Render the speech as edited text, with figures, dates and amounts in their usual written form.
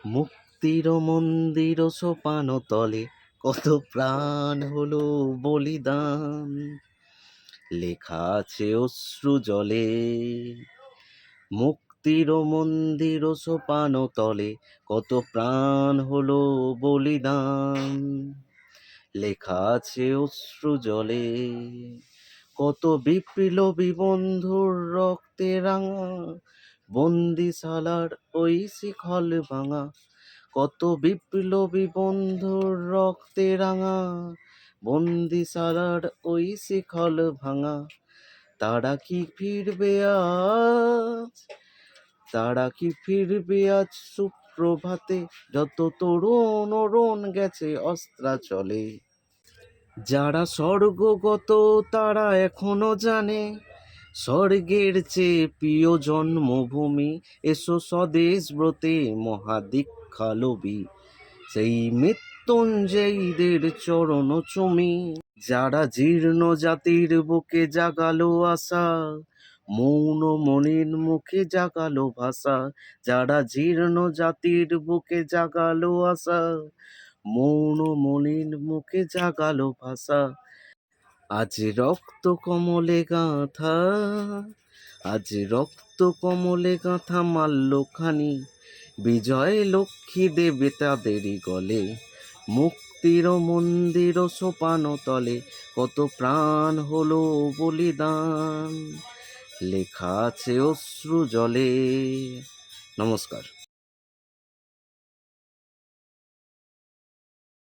মুক্তির মন্দির সোপান তলে কত প্রাণ হলো বলিদান, লেখা আছে অশ্রু জলে। মুক্তির মন্দির সোপান তলে কত প্রাণ হলো বলিদান, লেখা আছে অশ্রু জলে। কত বিপ্লবী বন্ধুর রক্তে রাঙা বন্দিশালার ওই শিখল ভাঙা, কত বিপ্লবী বন্ধুর রক্তে রাঙা বন্দিশালার ওই শিখল ভাঙা। তারা কি ফিরবে আজ, তারা কি ফিরবে আজ সুপ্রভাতে, যত তরুণ অরুণ গেছে অস্ত্রাচলে। যারা স্বর্গগত তারা এখনো জানে স্বর্গের চেয়ে প্রিয় জন্মভূমি। এসো স্বদেশ ব্রতে মহাদীক্ষালবি, সেই মৃত্যুঞ্জয়ীদের চরণ চুমি। যারা জীর্ণ জাতির বুকে জাগালো আশা, মৌন মনির মুখে জাগালো ভাষা। যারা জীর্ণ জাতির বুকে জাগালো আশা, মৌন মনির মুখে জাগালো ভাষা। আজ রক্ত কমলে গাঁথা, আজ রক্ত কমলে গাঁথা মাল্যখানি, বিজয় লক্ষ্মী দেবে তাদেরই গলে। মুক্তির মন্দির সোপান তলে কত প্রাণ হলো বলিদান, লেখা আছে অশ্রু জলে। নমস্কার।